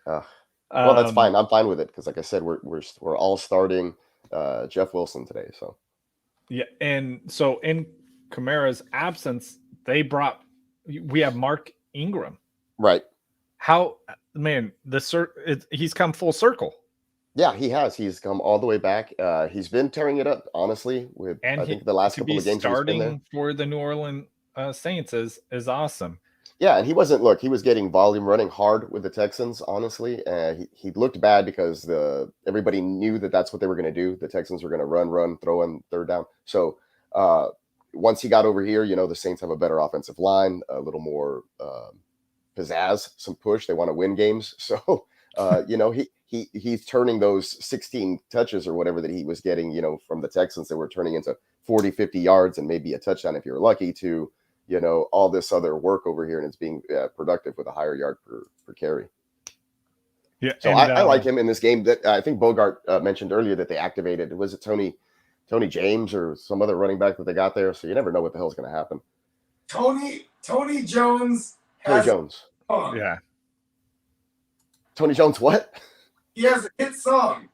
Well, that's fine. I'm fine with it because, like I said, we're all starting Jeff Wilson today. So yeah, and so in Kamara's absence, we have Mark Ingram. Right. How, man, he's come full circle. Yeah, he has. He's come all the way back. He's been tearing it up, honestly. I think the last couple of games starting he's been there. For the New Orleans Saints is awesome. Yeah, and he was getting volume running hard with the Texans, honestly. He looked bad because everybody knew that's what they were going to do. The Texans were going to run, throw on third down. So once he got over here, the Saints have a better offensive line, a little more pizzazz, some push. They want to win games. So, he's turning those 16 touches or whatever that he was getting, from the Texans that were turning into 40, 50 yards and maybe a touchdown if you're lucky to, all this other work over here, and it's being productive with a higher yard per carry. Yeah. So I like him in this game. That I think Bogart mentioned earlier that they activated. Was it Tony James or some other running back that they got there? So you never know what the hell's going to happen. Tony Jones. Tony Jones. Yeah. Tony Jones, what? He has a hit song.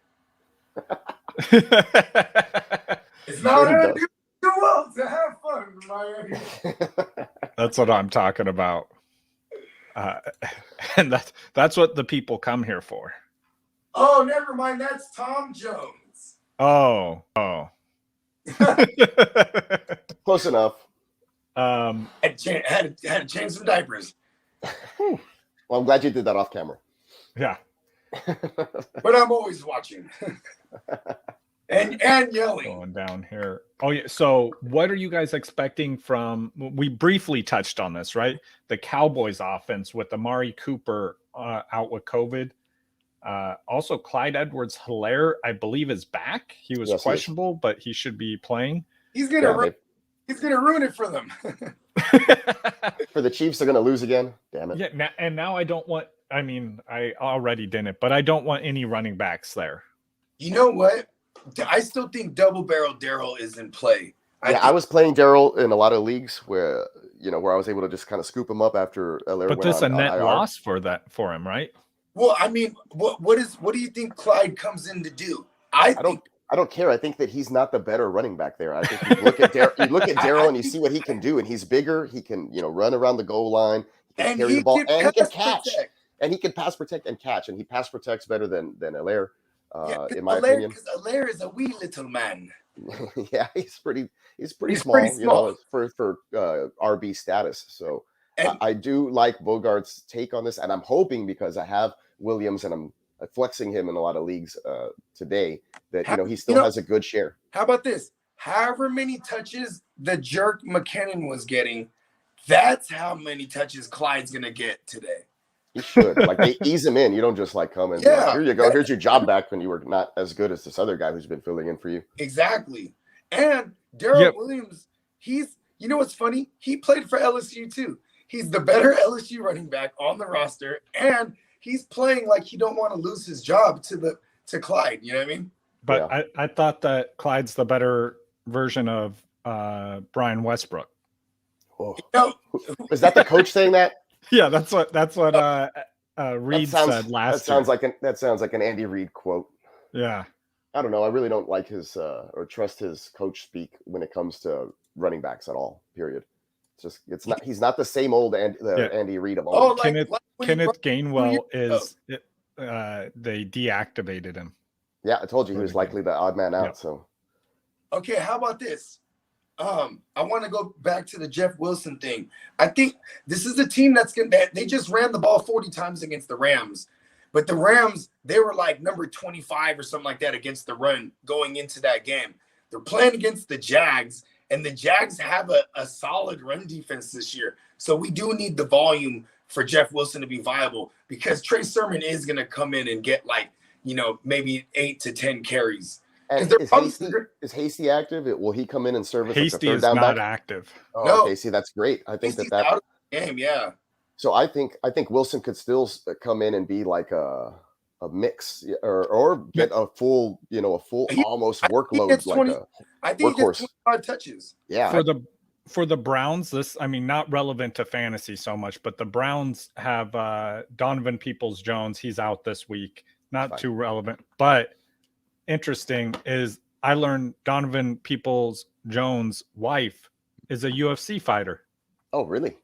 It's not Sure too well to have fun in Miami. That's what I'm talking about. And that's what the people come here for. Oh, never mind. That's Tom Jones. Oh. Close enough. Had to change some diapers. Well, I'm glad you did that off camera. Yeah. But I'm always watching. and yelling. Going down here. Oh, yeah. So what are you guys expecting from, we briefly touched on this, right? The Cowboys offense with Amari Cooper out with COVID. Also, Clyde Edwards-Helaire, I believe, is back. He was questionable, but he should be playing. He's gonna ruin it for them. For the Chiefs, they're gonna lose again. Damn it. Yeah, now I don't want. I mean, I already didn't, but I don't want any running backs there. You know what? I still think double barrel Daryl is in play. I was playing Daryl in a lot of leagues where I was able to just kind of scoop him up after Alaire But went this on a net IR. loss for him, right? Well, I mean, what do you think Clyde comes in to do? I don't care. I think that he's not the better running back there. I think you look at Daryl and you see what he can do, and he's bigger. He can, run around the goal line, he can carry the ball, and he can catch. Protect. And he can pass protect and catch, and he pass protects better than Alaire, in my Alaire, opinion. Because Alaire is a wee little man. Yeah, he's pretty small, pretty small. for RB status. So I do like Bogart's take on this, and I'm hoping, because I have Williams and I'm flexing him in a lot of leagues today, that he still has a good share. How about this? However many touches the jerk McKinnon was getting, that's how many touches Clyde's gonna get today. He should. Like, they ease him in. You don't just come and be like, here you go. Here's your job back when you were not as good as this other guy who's been filling in for you. Exactly. And Daryl Williams, what's funny? He played for LSU too. He's the better LSU running back on the roster, and he's playing like he don't want to lose his job to Clyde. You know what I mean? But I thought that Clyde's the better version of Brian Westbrook. Oh. Is that the coach saying that? Yeah, that's what Reed said last year. That sounds like an Andy Reid quote. Yeah. I don't know. I really don't like his or trust his coach speak when it comes to running backs at all. Period. He's not the same old Andy Reid of old. Kenneth Gainwell is they deactivated him. Yeah, I told you he was likely the odd man out. Yep. So okay, how about this? I want to go back to the Jeff Wilson thing. I think this is a team they just ran the ball 40 times against the Rams. But the Rams, they were like number 25 or something like that against the run going into that game. They're playing against the Jags, and the Jags have a solid run defense this year. So we do need the volume for Jeff Wilson to be viable, because Trey Sermon is going to come in and get maybe 8 to 10 carries. And is Hasty active? Will he come in and serve as Hasty like a third down back? is not active. Oh, no. Okay, see, that's great. I think Hasty's that out of the game, yeah. So I think Wilson could still come in and be like a mix or get a full almost workload, I think he gets 25 touches. Yeah. For the Browns, not relevant to fantasy so much, but the Browns have Donovan Peoples-Jones. He's out this week. Not too relevant, but interesting is I learned Donovan Peoples-Jones' wife is a UFC fighter. Oh, really?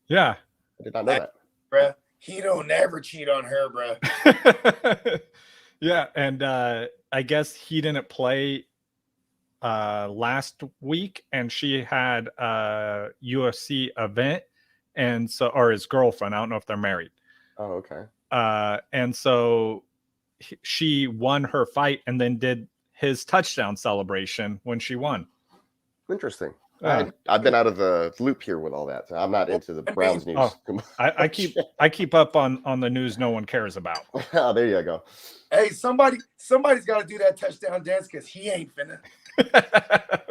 Yeah. I did not know that. Bruh, he don't never cheat on her, bruh. Yeah, and I guess he didn't play last week, and she had a UFC event, or his girlfriend. I don't know if they're married. Oh, okay. And so she won her fight and then did his touchdown celebration when she won. Interesting. I've been out of the loop here with all that. So I'm not into the Browns news. I keep up on the news no one cares about. Oh, there you go. Hey, somebody's got to do that touchdown dance, because he ain't finna.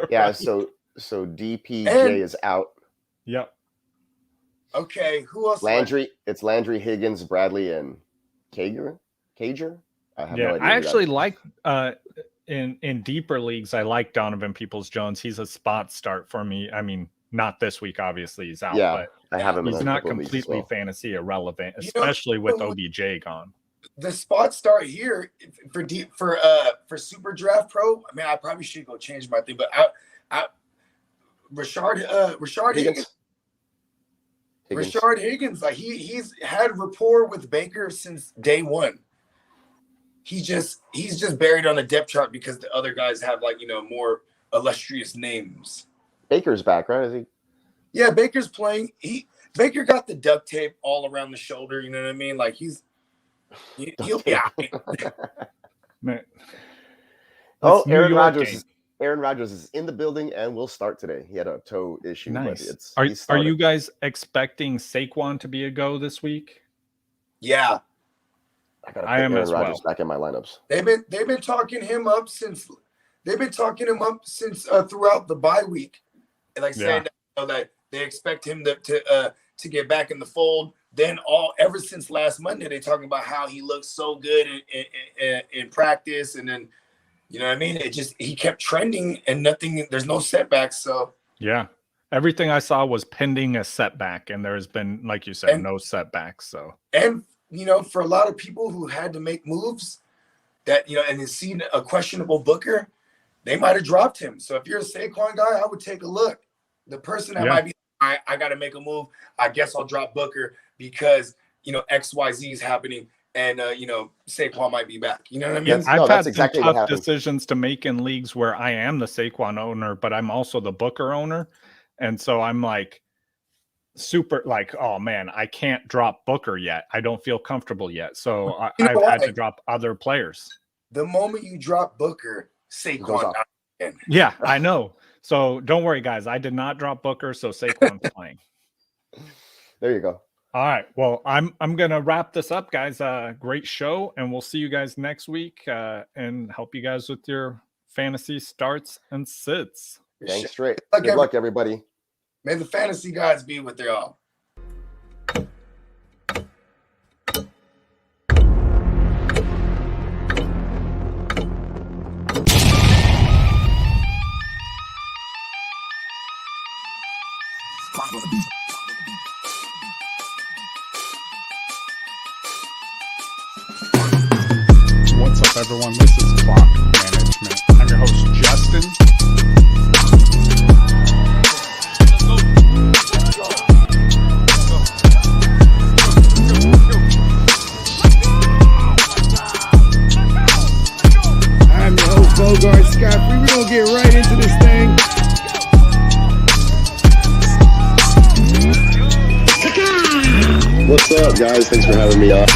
Yeah. So DPJ is out. Yep. Okay. Who else? Landry. It's Landry, Higgins, Bradley, and Cager. I have no idea. I actually like in deeper leagues, I like Donovan Peoples-Jones. He's a spot start for me. I mean, not this week, obviously he's out, but I have him. He's not completely fantasy irrelevant, especially with OBJ gone. The spot start here for Super Draft Pro. I mean, I probably should go change my thing, but Rashad Higgins. Rashad Higgins, like he's had rapport with Baker since day one. He's just buried on the depth chart because the other guys have more illustrious names. Baker's back, right? Is he? Yeah, Baker's playing. Baker got the duct tape all around the shoulder. You know what I mean? Like he'll be out. Man. Oh, Aaron Rodgers is in the building and will start today. He had a toe issue. Nice. Are you guys expecting Saquon to be a go this week? Yeah. I am Aaron Rodgers back in my lineups. They've been talking him up since throughout the bye week, and saying that they expect him to get back in the fold. Then ever since last Monday, they're talking about how he looks so good in practice, and then You know what I mean? He kept trending and nothing. There's no setbacks. So yeah, everything I saw was pending a setback, and there's been, like you said, no setbacks. So, and for a lot of people who had to make moves that and has seen a questionable Booker, they might have dropped him. So if you're a Saquon guy, I would take a look. The person that might be, I got to make a move. I guess I'll drop Booker because XYZ is happening. And Saquon might be back. You know what I mean? I've had exactly some tough decisions to make in leagues where I am the Saquon owner, but I'm also the Booker owner, and so I'm like super like, oh man, I can't drop Booker yet. I don't feel comfortable yet, so I've had to drop other players. The moment you drop Booker, Saquon. Yeah, I know. So don't worry, guys. I did not drop Booker, so Saquon's playing. There you go. All right. Well, I'm gonna wrap this up, guys. Great show, and we'll see you guys next week and help you guys with your fantasy starts and sits. Thanks, Trey. Good luck, everybody. May the fantasy gods be with you all. What's up, everyone? This is Clock Management. I'm your host, Justin. I'm your host, Bogart Scott. We're going to get right into this thing. What's up, guys? Thanks for having me on.